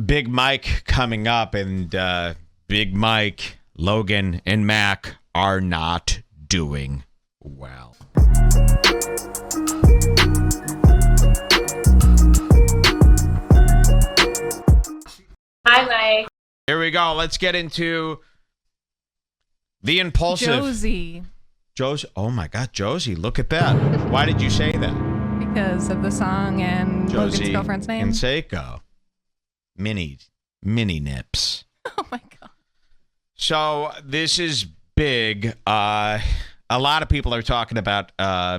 Big Mike coming up, and Big Mike, Logan, and Mac are not doing well. Hi, Mike. Here we go. Let's get into the impulsive. Josie. Oh my God, Josie, look at that. Why did you say that? Because of the song and Josie Logan's girlfriend's name. and Seiko. Mini nips. Oh my God. So this is big. A lot of people are talking about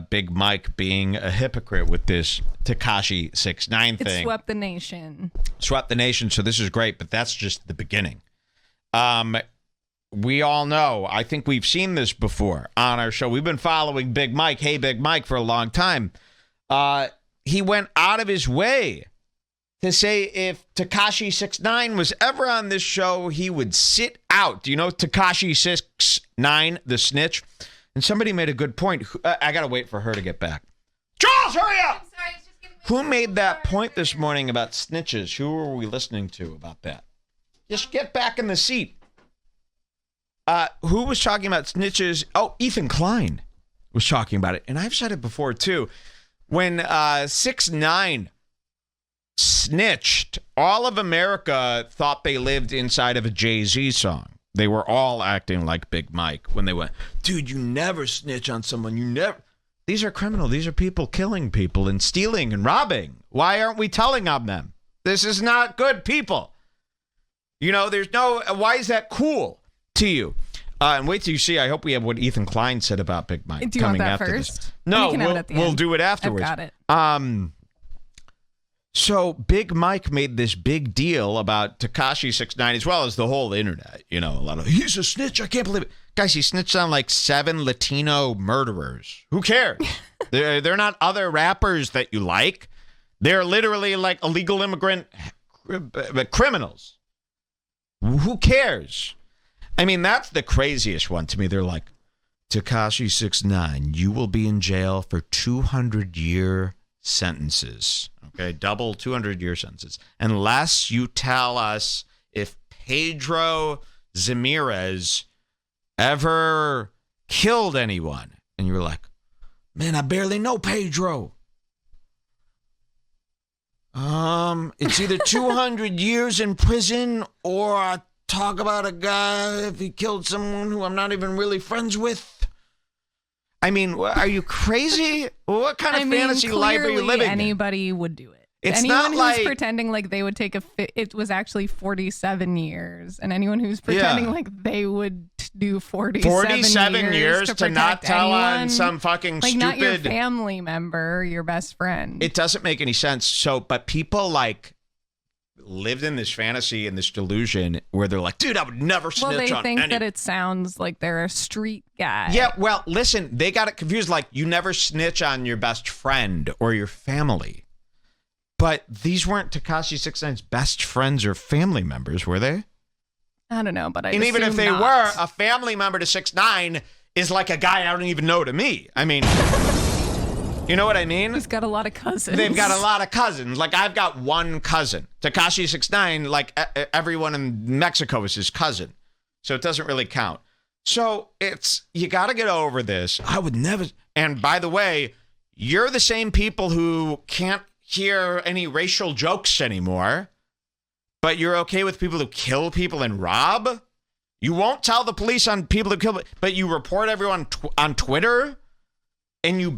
Big Mike being a hypocrite with this Tekashi 6ix9ine thing. It swept the nation. Swept the nation, so this is great, but that's just the beginning. We all know, I think we've seen this before on our show. We've been following Big Mike, Hey Big Mike, for a long time. He went out of his way to say if Tekashi 6ix9ine was ever on this show, he would sit out. Do you know Tekashi 6ix9ine, the snitch? And somebody made a good point. I got to wait for her to get back. Charles, hurry up! I'm sorry, it's just getting Who made that point this morning about snitches? Who were we listening to about that? Just get back in the seat. Who was talking about snitches? Oh, Ethan Klein was talking about it. And I've said it before, too. When 6ix9ine snitched, all of America thought they lived inside of a Jay-Z song. They were all acting like Big Mike when they went, dude, you never snitch on someone. You never. These are criminal. These are people killing people and stealing and robbing. Why aren't we telling on them? This is not good people. You know, there's no, why is that cool to you? And wait till you see, I hope we have what Ethan Klein said about Big Mike. Do you coming want that after first? This. No, we'll do it afterwards. I've got it. So Big Mike made this big deal about Tekashi 6ix9ine, as well as the whole internet. You know, a lot of, he's a snitch. I can't believe it. Guys, he snitched on like 7 Latino murderers. Who cares? They're not other rappers that you like. They're literally like illegal immigrant criminals. Who cares? I mean, that's the craziest one to me. They're like, Tekashi 6ix9ine, you will be in jail for 200-year sentences. Okay, double 200-year sentences. Unless you tell us if Pedro Ramirez ever killed anyone. And you're like, man, I barely know Pedro. It's either 200 years in prison or I talk about a guy if he killed someone who I'm not even really friends with. I mean, are you crazy? What kind of fantasy life are you living Anybody would do it. It's anyone not like who's pretending like they would take it was actually 47 years, and anyone who's pretending like they would do 47 years to not tell on some fucking like stupid, not your family member, your best friend. It doesn't make any sense. So, but people like lived in this fantasy and this delusion where they're like, dude, I would never snitch on they think any. that it sounds like they're a street guy. Yeah, well, listen, they got it confused. Like, you never snitch on your best friend or your family. But these weren't Tekashi 6ix9ine's best friends or family members, were they? I don't know, but I and even if they not. were, a family member to 6ix9ine is like a guy I don't even know to me. I mean, you know what I mean? He's got a lot of cousins. They've got a lot of cousins. Like, I've got one cousin. Tekashi 6ix9ine, like, everyone in Mexico is his cousin. So it doesn't really count. So you got to get over this. I would never. And by the way, you're the same people who can't hear any racial jokes anymore, but you're okay with people who kill people and rob? You won't tell the police on people who kill, but you report everyone on Twitter, and you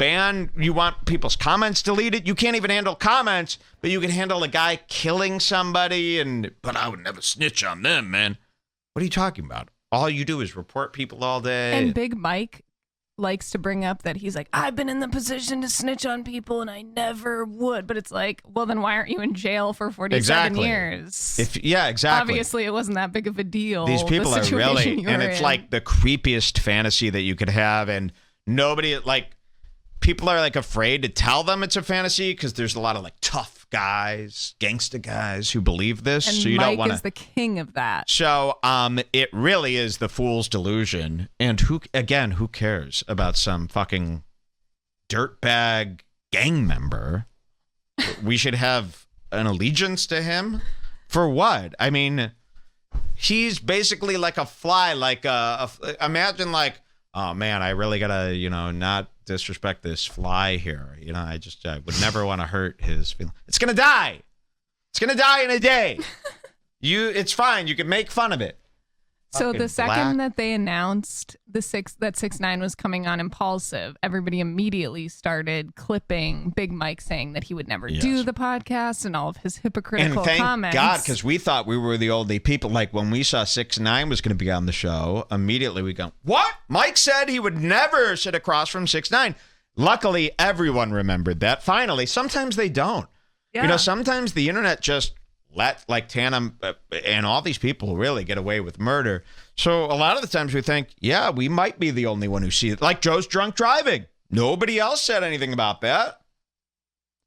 want people's comments deleted? You can't even handle comments, but you can handle a guy killing somebody, but I would never snitch on them, man. What are you talking about? All you do is report people all day. And Big Mike likes to bring up that he's like, I've been in the position to snitch on people and I never would. But it's like, well, then why aren't you in jail for 47 years? Exactly. Obviously, it wasn't that big of a deal. These people are really, and it's like the creepiest fantasy that you could have. And nobody, like, people are like afraid to tell them it's a fantasy because there's a lot of like tough guys, gangsta guys who believe this. And so you Mike don't want to. is the king of that. So it really is the fool's delusion. And who cares about some fucking dirtbag gang member? We should have an allegiance to him. For what? I mean, he's basically like a fly. Like imagine like, oh man, I really gotta not disrespect this fly here. I would never want to hurt his feelings. It's gonna die. It's gonna die in a day. It's fine. You can make fun of it. So Fucking the second black. that they announced that 6ix9ine was coming on Impulsive, everybody immediately started clipping Big Mike saying that he would never do the podcast and all of his hypocritical And thank comments. God, because we thought we were the only people. Like when we saw 6ix9ine was going to be on the show, immediately we go, "What? Mike said he would never sit across from 6ix9ine." Luckily, everyone remembered that. Finally, sometimes they don't. Yeah. Sometimes the internet just let like Tana and all these people really get away with murder. So a lot of the times we think, yeah, we might be the only one who sees it. Like Joe's drunk driving. Nobody else said anything about that.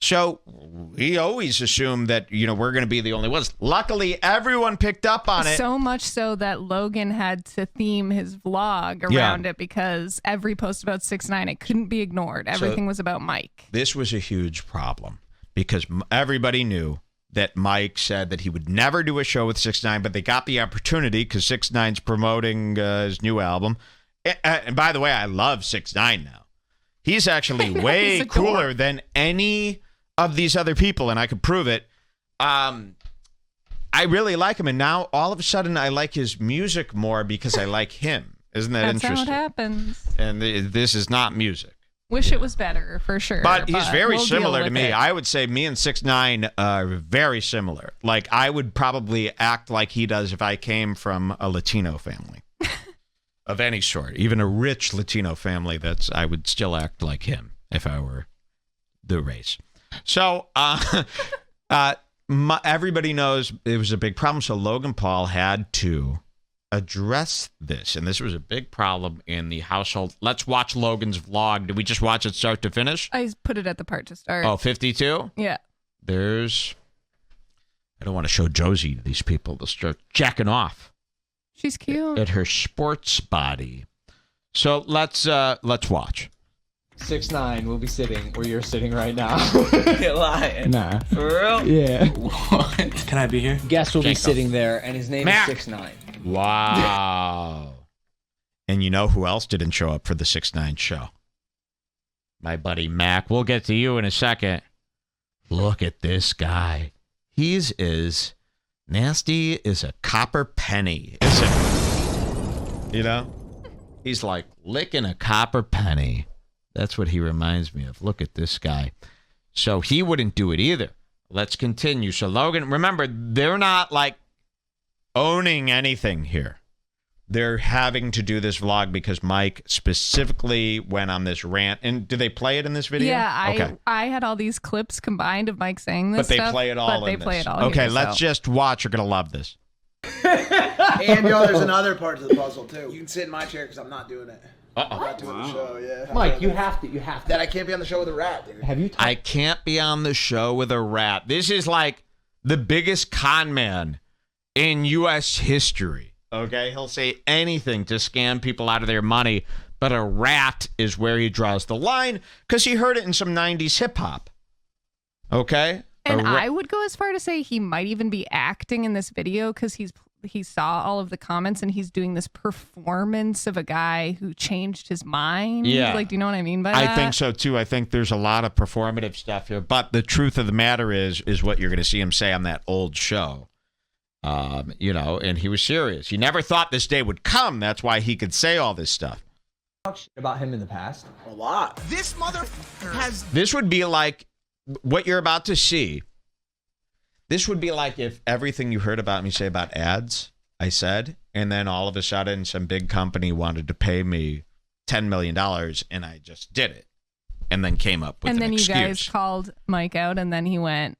So we always assume that, we're going to be the only ones. Luckily, everyone picked up on it. So much so that Logan had to theme his vlog around it because every post about 6ix9ine, it couldn't be ignored. Everything was about Mike. This was a huge problem because everybody knew that Mike said that he would never do a show with 6ix9ine, but they got the opportunity because 6ix9ine's promoting his new album. And by the way, I love 6ix9ine now. He's actually way cooler than any of these other people, and I could prove it. I really like him, and now all of a sudden I like his music more because I like him. Isn't that That's interesting? how it happens. And this is not music. Wish it was better, for sure. But he's very we'll similar deal to with me. it. I would say me and 6ix9ine are very similar. Like, I would probably act like he does if I came from a Latino family of any sort. Even a rich Latino family, I would still act like him if I were the race. So, everybody knows it was a big problem. So Logan Paul had to address this, and this was a big problem in the household. Let's watch Logan's vlog. Did we just watch it start to finish? I put it at the part to start. Oh, 52? Yeah. I don't want to show Josie to these people. They'll start jacking off She's cute. at her sports body. So let's watch. 6ix9ine will be sitting where you're sitting right now. You're lying. Nah. For real? Yeah. What? Can I be here? Guest will be Jacob. sitting there, and his name Mac. is 6ix9ine. Wow. And you know who else didn't show up for the 6ix9ine show? My buddy Mac. We'll get to you in a second. Look at this guy. He's as nasty as a copper penny. He's like licking a copper penny. That's what he reminds me of. Look at this guy. So he wouldn't do it either. Let's continue. So Logan, remember, they're not like owning anything here. They're having to do this vlog because Mike specifically went on this rant. And do they play it in this video? Yeah, I had all these clips combined of Mike saying this But they stuff, play it all but they in this. play it all Okay, here, let's so. just watch. You're going to love this. And there's another part to the puzzle too. You can sit in my chair because I'm not doing it. Uh-oh. I'm not doing the show. Yeah. Mike, you have to. That I can't be on the show with a rat, dude. Have you I can't be on the show with a rat. This is like the biggest con man in U.S. history. Okay? He'll say anything to scam people out of their money, but a rat is where he draws the line because he heard it in some 90s hip hop. Okay? And I would go as far to say he might even be acting in this video because he saw all of the comments and he's doing this performance of a guy who changed his mind. Yeah. Like, do you know what I mean by that? I think so too. I think there's a lot of performative stuff here, but the truth of the matter is what you're going to see him say on that old show. And he was serious. He never thought this day would come. That's why he could say all this stuff. talk shit about him in the past? A lot. This mother has This would be like what you're about to see. This would be like if everything you heard about me say about ads, I said, and then all of a sudden some big company wanted to pay me $10 million and I just did it and then came up with and an then excuse. you guys called Mike out and then he went,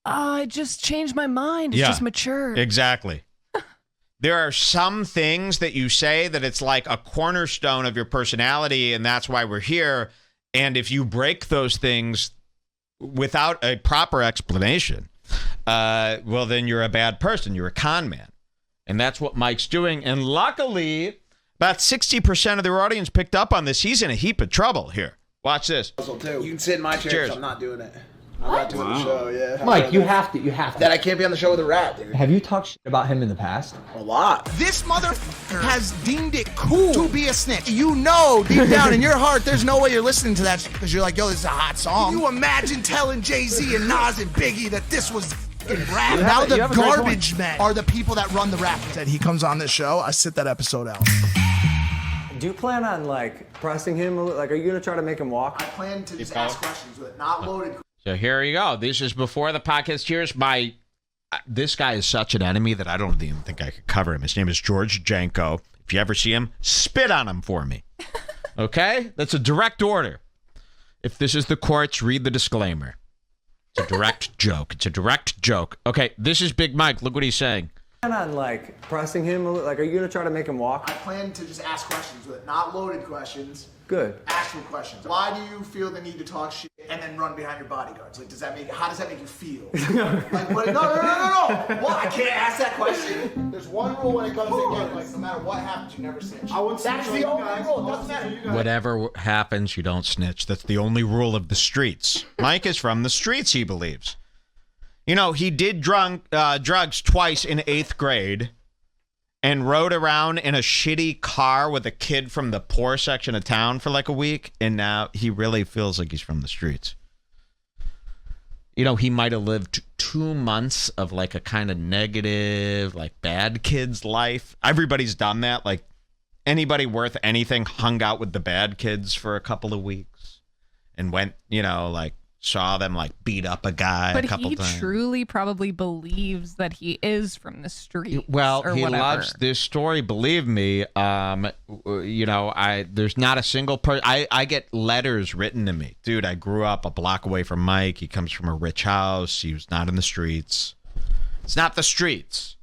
"Oh, I just changed my mind. It's just mature." Exactly. There are some things that you say that it's like a cornerstone of your personality, and that's why we're here. And if you break those things without a proper explanation, well, then you're a bad person. You're a con man. And that's what Mike's doing. And luckily, about 60% of their audience picked up on this. He's in a heap of trouble here. Watch this. Puzzle too. You can sit in my chair Cheers. because I'm not doing it. I'm not doing the show, yeah. Mike, you have to. That I can't be on the show with a rat, dude. Have you talked shit about him in the past? A lot. This mother has deemed it cool to be a snitch. You know, deep down in your heart, there's no way you're listening to that because you're like, yo, this is a hot song. Can you imagine telling Jay-Z and Nas and Biggie that this was rap? Now the garbage men are the people that run the rap. Said he comes on this show, I sit that episode out. Do you plan on like pressing him? Like, are you gonna try to make him walk? I plan to just ask questions with it, not loaded. So here you go. This is before the podcast. Here's my... This guy is such an enemy that I don't even think I could cover him. His name is George Janko. If you ever see him, spit on him for me. Okay? That's a direct order. If this is the courts, read the disclaimer. It's a direct joke. It's a direct joke. Okay, this is Big Mike. Look what he's saying. Plan on like pressing him? Like, are you gonna try to make him walk? I plan to just ask questions with it, not loaded questions. Good. Actual questions. Why do you feel the need to talk shit and then run behind your bodyguards? Like, how does that make you feel? Like, what? No. What? I can't ask that question? There's one rule when it comes to game, like, no matter what happens, you never snitch. That's the only rule. It doesn't matter. Whatever happens, you don't snitch. That's the only rule of the streets. Mike is from the streets, he believes. You know, he did drugs twice in 8th grade and rode around in a shitty car with a kid from the poor section of town for like a week, and now he really feels like he's from the streets. You know, he might have lived 2 months of like a kind of negative, like bad kid's life. Everybody's done that. Like anybody worth anything hung out with the bad kids for a couple of weeks and went, you know, like saw them like beat up a guy a couple times. But he truly probably believes that he is from the streets. Well, or he whatever. loves this story. Believe me, you know, there's not a single person. I get letters written to me. Dude, I grew up a block away from Mike. He comes from a rich house. He was not in the streets. It's not the streets.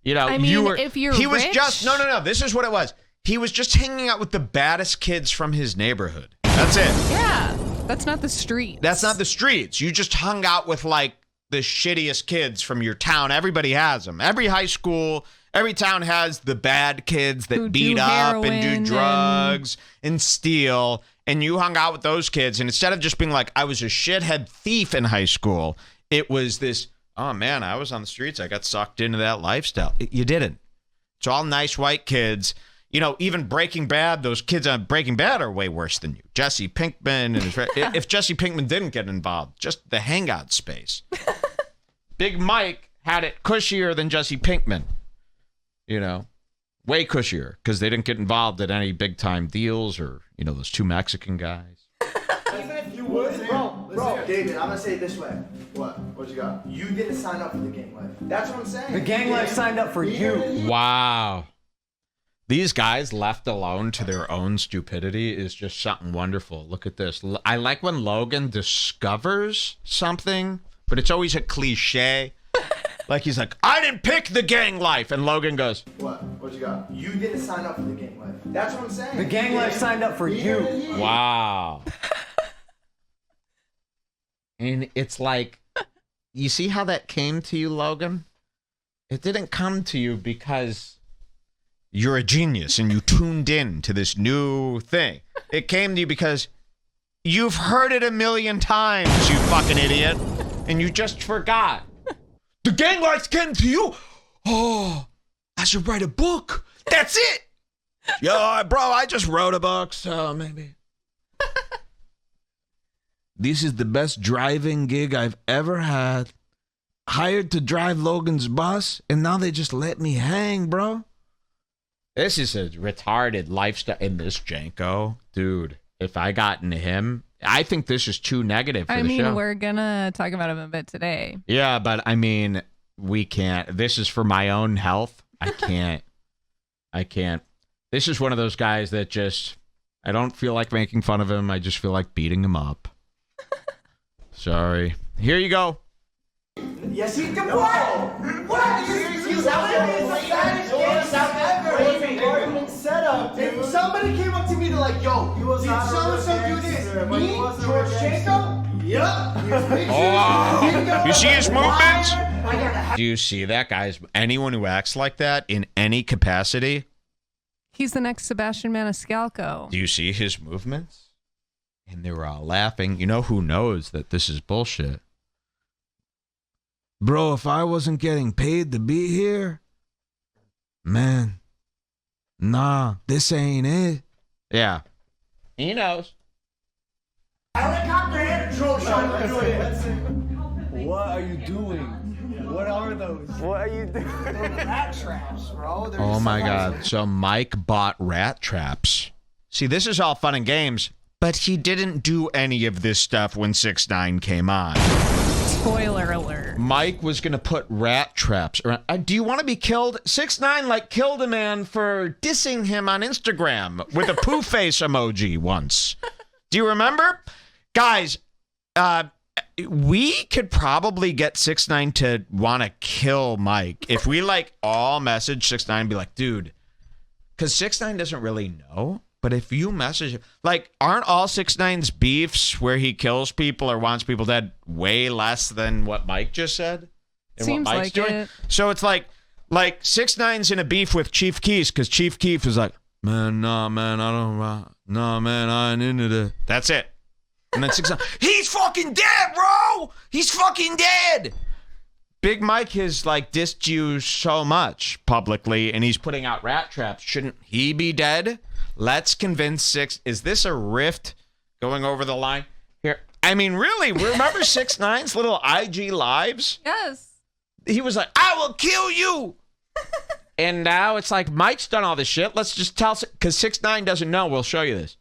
You know, I mean, if you're he rich, was just, no. This is what it was. He was just hanging out with the baddest kids from his neighborhood. That's it. Yeah. That's not the streets. That's not the streets. You just hung out with like the shittiest kids from your town. Everybody has them. Every high school, every town has the bad kids that beat up and do drugs and steal. And you hung out with those kids. And instead of just being like, I was a shithead thief in high school, it was this, oh man, I was on the streets. I got sucked into that lifestyle. You didn't. It's all nice white kids. You know, even Breaking Bad, those kids on Breaking Bad are way worse than you. Jesse Pinkman and his if Jesse Pinkman didn't get involved, just the hangout space. Big Mike had it cushier than Jesse Pinkman. You know, way cushier because they didn't get involved in any big time deals or, you know, those 2 Mexican guys. Even if you would, bro, David, I'm gonna say it this way. What you got? You didn't sign up for the gang life. That's what I'm saying. The gang life signed up for you. Wow. These guys left alone to their own stupidity is just something wonderful. Look at this. I like when Logan discovers something, but it's always a cliche. Like he's like, I didn't pick the gang life. And Logan goes, What you got? You didn't sign up for the gang life. That's what I'm saying. The gang life signed up for you. wow. And it's like, you see how that came to you, Logan? It didn't come to you because you're a genius and you tuned in to this new thing. It came to you because you've heard it a million times, you fucking idiot, and you just forgot. The gang lights came to you? Oh, I should write a book. That's it. Yo, bro, I just wrote a book, so maybe. This is the best driving gig I've ever had. Hired to drive Logan's bus, and now they just let me hang, bro. This is a retarded lifestyle in this Janko. Dude, if I got into him, I think this is too negative for the show. I mean, we're going to talk about him a bit today. Yeah, but I mean, we can't. This is for my own health. I can't. This is one of those guys that just, I don't feel like making fun of him. I just feel like beating him up. Sorry. Here you go. Yes, he can. What? He's out there in the saddest game ever. Setup, dude. If somebody came up to me to like, yo, did so-and-so do this? Me, George Jacob? Yup. Oh, you see his movements? Do you see that, guys? Anyone who acts like that in any capacity? He's the next Sebastian Maniscalco. Do you see his movements? And they were all laughing. You know who knows that this is bullshit? Bro, if I wasn't getting paid to be here, man, nah, this ain't it. Yeah. He knows. Helicopter and a drone shot. What are you doing? What are those? What are you doing? Rat traps, bro. They're Oh just my sometimes- God. So Mike bought rat traps. See, this is all fun and games, but he didn't do any of this stuff when 6ix9ine came on. Spoiler alert. Mike was going to put rat traps around. Do you want to be killed? 6ix9ine like killed a man for dissing him on Instagram with a poo face emoji once. Do you remember? Guys, we could probably get 6ix9ine to want to kill Mike if we like all message 6ix9ine and be like, dude, because 6ix9ine doesn't really know. But if you message him, like, aren't all 6ix9ine's beefs where he kills people or wants people dead way less than what Mike just said? And Seems what Mike's like doing? it. So it's like 6ix9ine's in a beef with Chief Keef because Chief Keef is like, man, nah, man, I don't, nah, man, I ain't into that. That's it. And then 6ix9ine, he's fucking dead, bro! He's fucking dead! Big Mike has like dissed you so much publicly and he's putting out rat traps. Shouldn't he be dead? Let's convince Six. Is this a rift going over the line here? I mean, really, remember 6ix9ine's little IG lives? Yes. He was like, I will kill you. And now it's like, Mike's done all this shit. Let's just tell, because 6ix9ine doesn't know. We'll show you this.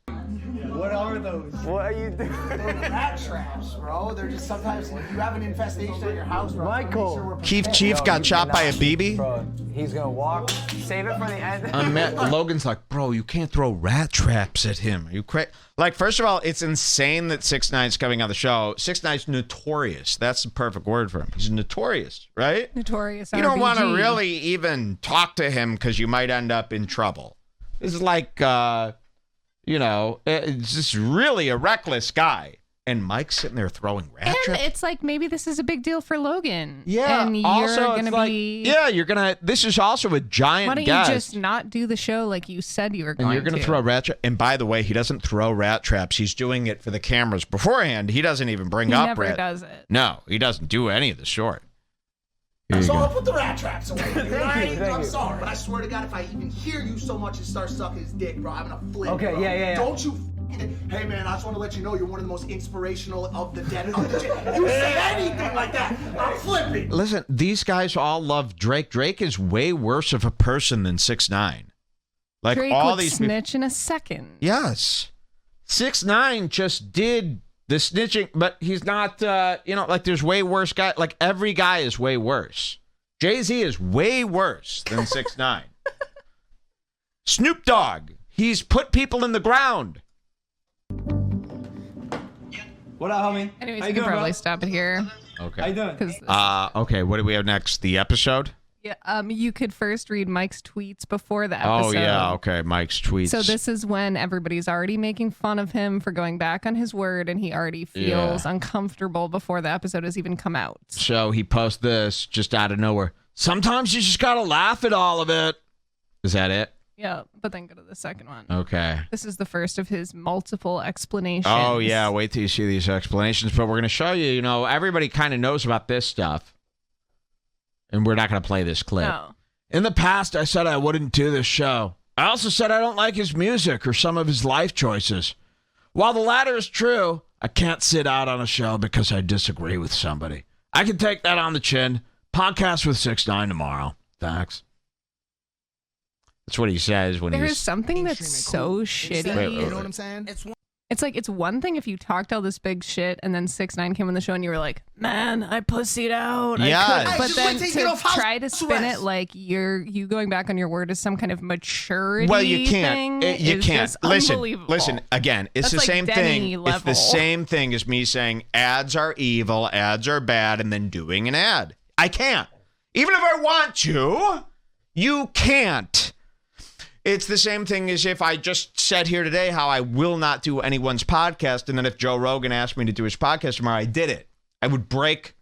What are those? What are you doing? They're rat traps, bro. They're just sometimes you have an infestation at your house, bro. Michael. Keith Chief got shot by a BB. Bro, he's gonna walk. Save it for the end. Logan's like, bro, you can't throw rat traps at him. Are you crazy? Like, first of all, it's insane that 6ix9ine's coming on the show. 6ix9ine's notorious. That's the perfect word for him. He's notorious, right? Notorious. You don't want to RBG. really even talk to him because you might end up in trouble. This is like, you know, it's just really a reckless guy. And Mike's sitting there throwing rat And traps. it's like maybe this is a big deal for Logan. Yeah. And you're also, gonna it's like, be. yeah, you're gonna. This is also a giant. Why don't guest. you just not do the show like you said you were going And you're going to throw rat traps. And by the way, he doesn't throw rat traps. He's doing it for the cameras beforehand. He doesn't even bring He up never rat. does it. No, he doesn't do any of the sort. So I'll put the rat traps away. Thank you. I'm sorry, but I swear to God, if I even hear you so much and start sucking his dick, bro, I'm gonna flip. Okay, bro. yeah. Don't you? Hey man, I just want to let you know you're one of the most inspirational of the dead. You say anything like that, I'm flipping. Listen, these guys all love Drake. Drake is way worse of a person than 6ix9ine. Like Drake all would these. snitch in a second. Yes, 6ix9ine just did the snitching, but he's not. You know, like there's way worse guys. Like every guy is way worse. Jay-Z is way worse than 6ix9ine. Snoop Dogg, he's put people in the ground. What up, homie? Anyways, How you you can doing, probably bro? stop it here. Okay. How you doing? Because Okay, what do we have next? The episode? yeah, you could first read Mike's tweets before the episode. Oh, yeah. Okay, Mike's tweets. So this is when everybody's already making fun of him for going back on his word, and he already feels uncomfortable before the episode has even come out. So he posts this just out of nowhere. Sometimes you just got to laugh at all of it. Is that it? Yeah, but then go to the second one. Okay. This is the first of his multiple explanations. Oh, yeah. Wait till you see these explanations. But we're going to show you, you know, everybody kind of knows about this stuff. And we're not going to play this clip. No. In the past, I said I wouldn't do this show. I also said I don't like his music or some of his life choices. While the latter is true, I can't sit out on a show because I disagree with somebody. I can take that on the chin. Podcast with 6ix9ine tomorrow. Thanks. That's what he says when There's he's... something that's so shitty. Wait, You know what I'm saying? It's like, it's one thing if you talked all this big shit and then 6ix9ine came on the show and you were like, man, I pussied out. I Yes. could-" Hey, But just then wait till you get to off house try to spin arrest. it like you going back on your word is some kind of maturity Well, you can't. thing You is can't. just Listen, unbelievable. listen. Again, it's That's the like same Denny thing. It's the level. same thing as me saying ads are evil, ads are bad, and then doing an ad. I can't. Even if I want to, you can't. It's the same thing as if I just said here today how I will not do anyone's podcast, and then if Joe Rogan asked me to do his podcast tomorrow, I did it. I would break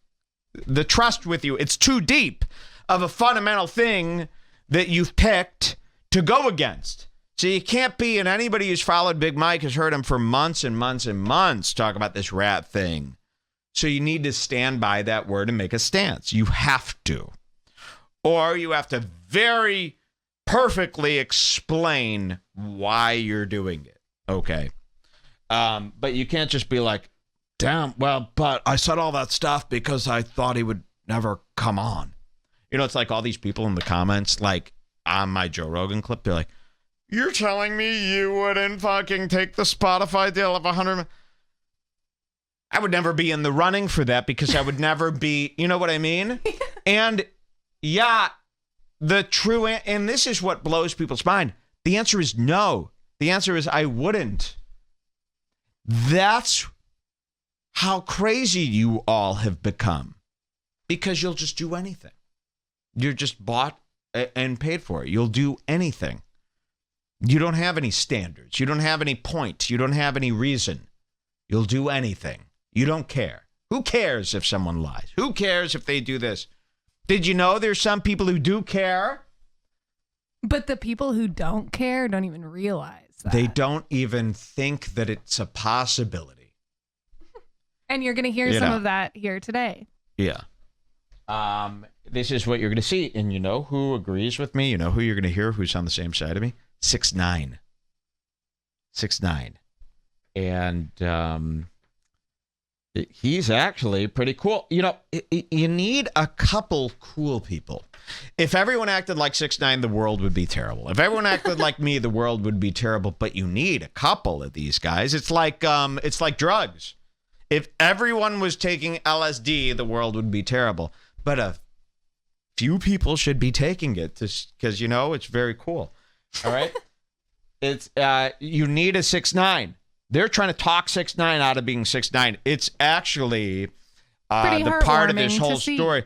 the trust with you. It's too deep of a fundamental thing that you've picked to go against. So you can't be, and anybody who's followed Big Mike has heard him for months and months and months talk about this rat thing. So you need to stand by that word and make a stance. You have to. Or you have to very perfectly explain why you're doing it. Okay. But you can't just be like, damn, well, but I said all that stuff because I thought he would never come on. You know, it's like all these people in the comments, like on my Joe Rogan clip, they're like, you're telling me you wouldn't fucking take the Spotify deal of 100? I would never be in the running for that because I would never be, you know what I mean? And yeah, the true, and this is what blows people's mind. The answer is no. The answer is I wouldn't. That's how crazy you all have become because you'll just do anything. You're just bought and paid for it. You'll do anything. You don't have any standards. You don't have any point. You don't have any reason. You'll do anything. You don't care. Who cares if someone lies? Who cares if they do this? Did you know there's some people who do care? But the people who don't care don't even realize that. They don't even think that it's a possibility. And you're going to hear some of that here today. Yeah. This is what you're going to see. And you know who agrees with me? You know who you're going to hear who's on the same side of me? 6ix9ine. 6ix9ine. And he's actually pretty cool. You know, you need a couple cool people. If everyone acted like 6ix9ine, the world would be terrible. If everyone acted like me, the world would be terrible. But you need a couple of these guys. It's like drugs. If everyone was taking LSD, the world would be terrible. But a few people should be taking it because, you know, it's very cool. All right? It's you need a 6ix9ine. They're trying to talk 6ix9ine out of being 6ix9ine. It's actually the part of this whole story.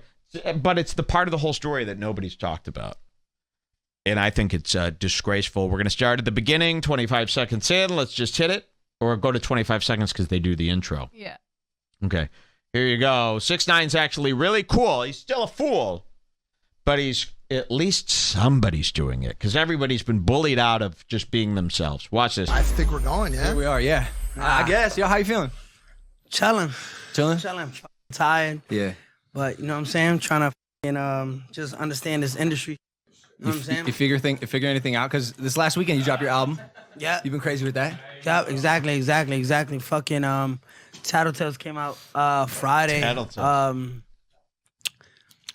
But it's the part of the whole story that nobody's talked about. And I think it's disgraceful. We're going to start at the beginning, 25 seconds in. Let's just hit it. Or go to 25 seconds because they do the intro. Yeah. Okay. Here you go. 6ix9ine's actually really cool. He's still a fool. But he's at least somebody's doing it. Because everybody's been bullied out of just being themselves. Watch this. I think we're going, yeah? Here we are, yeah. I guess. Yo, how you feeling? Chilling. Chilling? Chilling. Tired. Yeah. But you know what I'm saying? I'm trying to just understand this industry. You know what I'm saying? You figure anything out? Because this last weekend you dropped your album. Yeah. You've been crazy with that? Yeah, exactly. Fucking Tattletales came out Friday. Tattletales.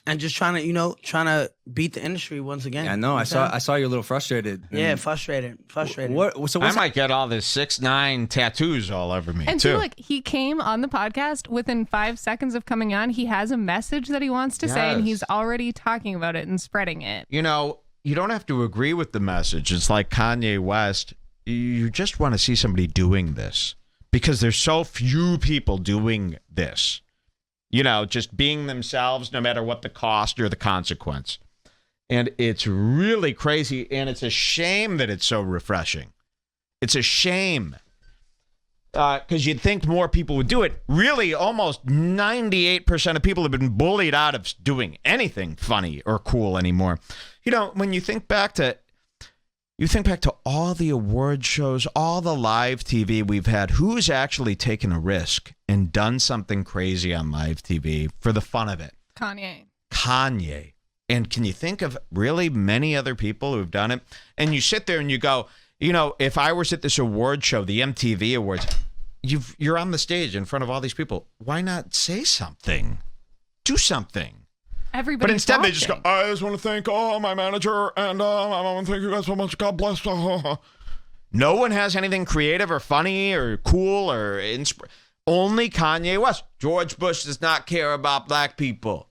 And just trying to beat the industry once again. Yeah, I know. I saw you a little frustrated. Yeah, frustrated. I might get all this 6ix9ine tattoos all over me, and too. so, like, he came on the podcast within 5 seconds of coming on. He has a message that he wants to say, and he's already talking about it and spreading it. You know, you don't have to agree with the message. It's like Kanye West. You just want to see somebody doing this because there's so few people doing this. You know, just being themselves no matter what the cost or the consequence. And it's really crazy, and it's a shame that it's so refreshing. It's a shame. Because you'd think more people would do it. Really, almost 98% of people have been bullied out of doing anything funny or cool anymore. You know, when you think back to all the award shows, all the live TV we've had, who's actually taken a risk and done something crazy on live TV for the fun of it? Kanye. And can you think of really many other people who've done it? And you sit there and you go, you know, if I was at this award show, the MTV Awards, you're on the stage in front of all these people. Why not say something? Do something. But instead they just go, I just want to thank my manager and I want to thank you guys so much. God bless. No one has anything creative or funny or cool or only Kanye West. George Bush does not care about black people.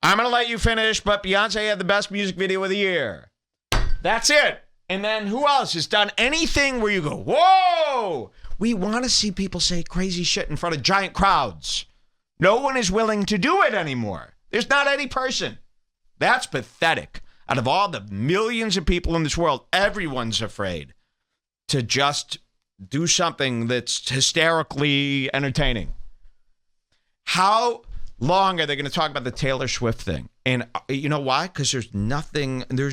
I'm going to let you finish, but Beyonce had the best music video of the year. That's it. And then who else has done anything where you go, whoa? We want to see people say crazy shit in front of giant crowds. No one is willing to do it anymore. There's not any person. That's pathetic. Out of all the millions of people in this world, everyone's afraid to just do something that's hysterically entertaining. How long are they going to talk about the Taylor Swift thing? And you know why? Because there's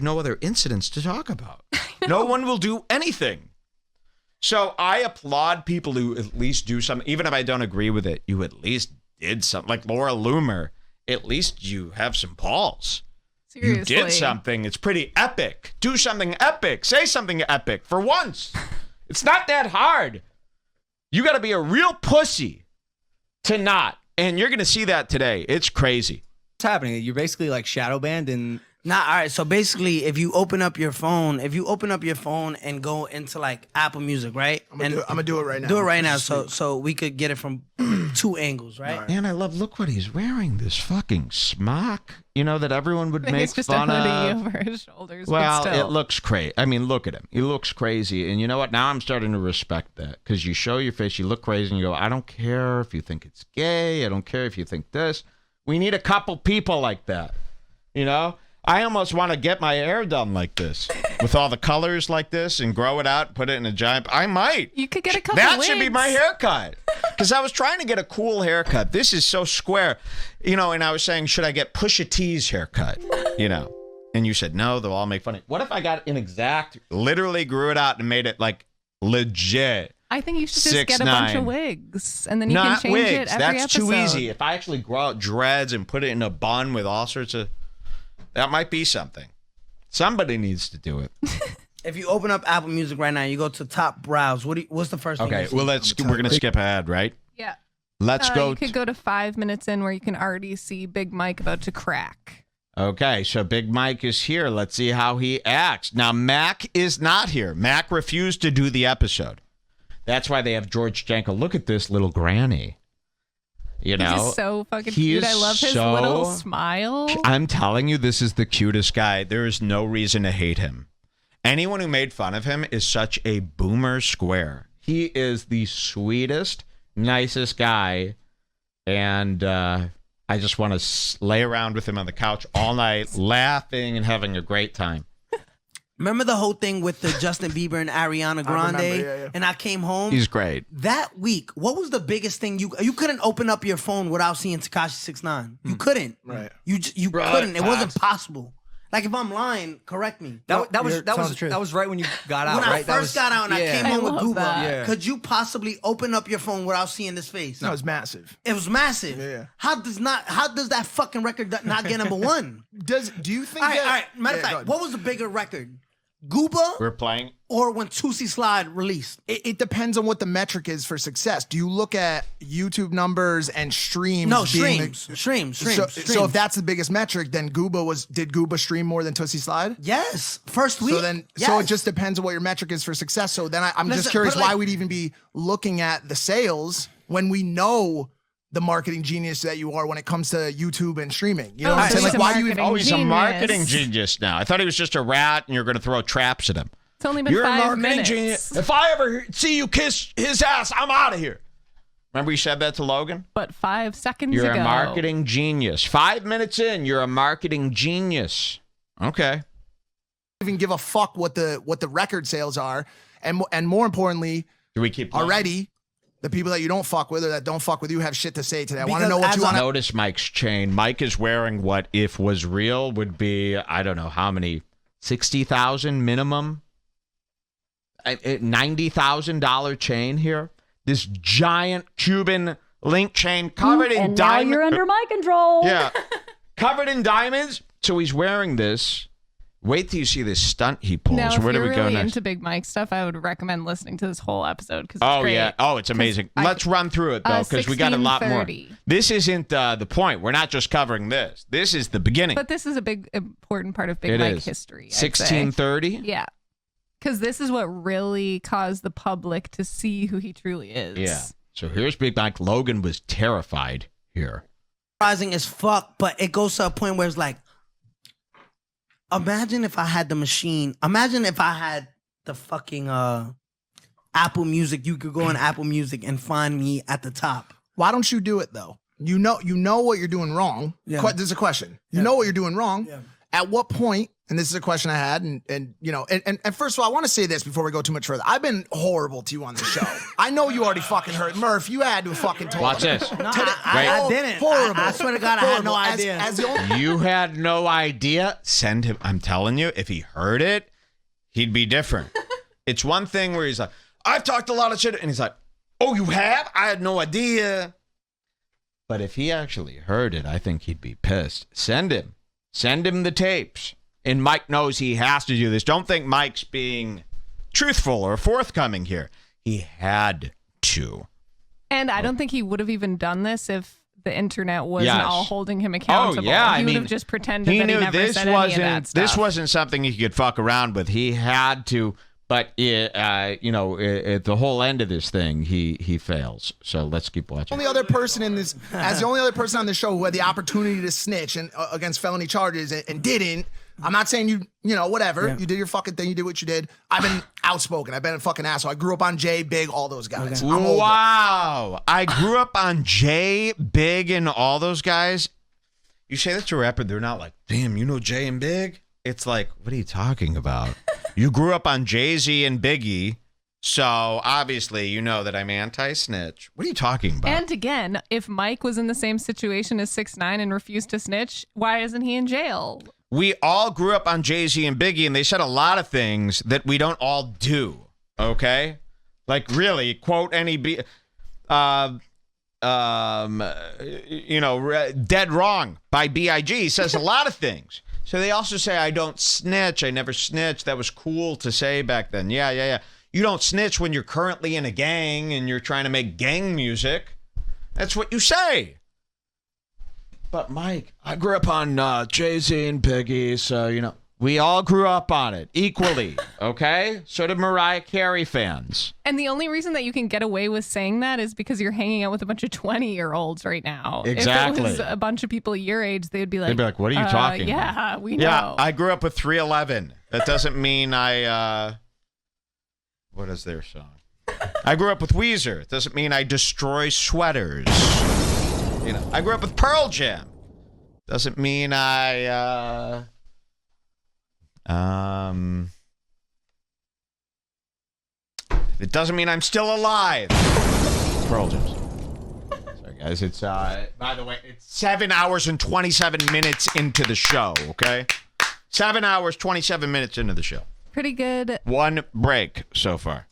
no other incidents to talk about. No one will do anything. So I applaud people who at least do something. Even if I don't agree with it, you at least did something. Like Laura Loomer, at least you have some balls. Seriously. You did something. It's pretty epic. Do something epic. Say something epic for once. It's not that hard. You got to be a real pussy to not. And you're going to see that today. It's crazy. What's happening? You're basically like shadow banned and... Nah, all right. So basically, if you open up your phone and go into like Apple Music, right? I'm gonna do it right now. Do it right now, so we could get it from 2 angles, right? Man, I love. Look what he's wearing. This fucking smock. You know that everyone would make It's just fun a hoodie of. over his shoulders. Well, but still. it looks crazy. I mean, look at him. He looks crazy. And you know what? Now I'm starting to respect that because you show your face, you look crazy, and you go, I don't care if you think it's gay. I don't care if you think this. We need a couple people like that. You know? I almost want to get my hair done like this with all the colors like this and grow it out and put it in a giant. I might. You could get a couple That should be wigs. my haircut. Because I was trying to get a cool haircut. This is so square. You know, and I was saying, should I get Pusha T's haircut? You know. And you said, no, they'll all make fun of it. What if I got an exact, literally grew it out and made it like legit? I think you should just get a bunch of wigs, and then you Not can change wigs. it every That's episode. too easy. If I actually grow out dreads and put it in a bun with all sorts of... That might be something. Somebody needs to do it. If you open up Apple Music right now, you go to top browse. What's the first thing? Okay, you see? well, we're going to skip ahead, right? Yeah. Let's go. You could go to 5 minutes in where you can already see Big Mike about to crack. Okay, so Big Mike is here. Let's see how he acts. Now, Mac is not here. Mac refused to do the episode. That's why they have George Janko. Look at this little granny. You know, He's so fucking cute. I love his little smile. I'm telling you, this is the cutest guy. There is no reason to hate him. Anyone who made fun of him is such a boomer square. He is the sweetest, nicest guy. And I just want to lay around with him on the couch all night, laughing and having a great time. Remember the whole thing with the Justin Bieber and Ariana Grande? yeah. And I came home. He's great. That week, what was the biggest thing you couldn't open up your phone without seeing Tekashi 6ix9ine? You couldn't. Right. You couldn't. It wasn't possible. Like if I'm lying, correct me. That was right when you got out, When I right? first got out and I came home with love Gooba, that. could you possibly open up your phone without seeing this face? No, it was massive. It was massive. Yeah. How does that fucking record not get number one? Do you think All that... right. Matter of Yeah, go fact, ahead. what was the bigger record? Gooba We're playing. or when Tootsie Slide released? It depends on what the metric is for success. Do you look at YouTube numbers and streams? No, being streams. So if that's the biggest metric, then did Gooba stream more than Tootsie Slide? Yes, first week. So it just depends on what your metric is for success. So then I'm just curious why we'd even be looking at the sales when we know the marketing genius that you are when it comes to YouTube and streaming. You know what I'm saying? he's Like, a why do you even? marketing Oh, he's a genius. marketing genius now. I thought he was just a rat and you're going to throw traps at him. It's only been You're a 5 marketing minutes. genius. If I ever see you kiss his ass, I'm out of here. Remember you said that to Logan? But 5 seconds You're ago. a marketing genius. 5 minutes in, you're a marketing genius. Okay. Even give a fuck what the record sales are, and more importantly, Do we keep playing? already the people that you don't fuck with or that don't fuck with you have shit to say today. I want to Because know what as you want to. Notice Mike's chain. Mike is wearing what, if was real, would be, I don't know how many, 60,000 minimum? $90,000 chain here. This giant Cuban link chain covered in and now diamonds. you're under my control. Yeah. Covered in diamonds. So he's wearing this. Wait till you see this stunt he pulls. Now, if Where do you're we go really next? into Big Mike stuff, I would recommend listening to this whole episode because Oh, great. yeah. Oh, it's amazing. Let's run through it, though, because we got a lot more. 16:30. This isn't the point. We're not just covering this. This is the beginning. But this is a big, important part of Big It Mike is. history. I'd say. 1630? Yeah. Because this is what really caused the public to see who he truly is. Yeah. So here's Big Mike. Logan was terrified here. Surprising as fuck, but it goes to a point where it's like, imagine if I had the machine. Imagine if I had the fucking Apple Music. You could go on Apple Music and find me at the top. Why don't you do it though? You know what you're doing wrong. Yeah. This is a question. You know what you're doing wrong. Yeah. At what point? And this is a question I had, and you know, and first of all, I want to say this before we go too much further. I've been horrible to you on the show. I know you already fucking heard Murph. You had to have fucking told Watch me. this. No, I didn't. Horrible. I swear to God, I had no Horrible. idea. As the only You had no idea. Send him. I'm telling you, if he heard it, he'd be different. It's one thing where he's like, I've talked a lot of shit. And he's like, oh, you have? I had no idea. But if he actually heard it, I think he'd be pissed. Send him the tapes. And Mike knows he has to do this. Don't think Mike's being truthful or forthcoming here. He had to. And I don't think he would have even done this if the internet wasn't all holding him accountable. Oh, yeah. He would have just pretended that he never said any of that stuff. This wasn't something he could fuck around with. He had to, but at the whole end of this thing, he fails. So let's keep watching. Only other person in this, as the only other person on the show who had the opportunity to snitch and against felony charges and didn't. I'm not saying you whatever. Yeah. You did your fucking thing. You did what you did. I've been outspoken. I've been a fucking asshole. I grew up on Jay, Big, all those guys. Okay. Wow. I grew up on Jay, Big, and all those guys. You say that to a rapper, they're not like, damn, you know Jay and Big? It's like, what are you talking about? You grew up on Jay-Z and Biggie, so obviously you know that I'm anti-snitch. What are you talking about? And again, if Mike was in the same situation as 6ix9ine and refused to snitch, why isn't he in jail? We all grew up on Jay-Z and Biggie, and they said a lot of things that we don't all do, okay? Like, really, quote any... Dead Wrong by B.I.G. says a lot of things. So they also say, I don't snitch. I never snitched. That was cool to say back then. Yeah. You don't snitch when you're currently in a gang and you're trying to make gang music. That's what you say. But Mike, I grew up on Jay-Z and Biggie, so, we all grew up on it equally, okay? So did Mariah Carey fans. And the only reason that you can get away with saying that is because you're hanging out with a bunch of 20-year-olds right now. Exactly. If it was a bunch of people your age, they'd be like, what are you talking about? Yeah, we know. Yeah, I grew up with 311. That doesn't mean I, what is their song? I grew up with Weezer. It doesn't mean I destroy sweaters. I grew up with Pearl Jam. Doesn't mean I, it doesn't mean I'm still alive. Pearl Jam. Sorry, guys. It's, by the way, it's 7 hours and 27 minutes into the show, okay? 7 hours, 27 minutes into the show. Pretty good. One break so far.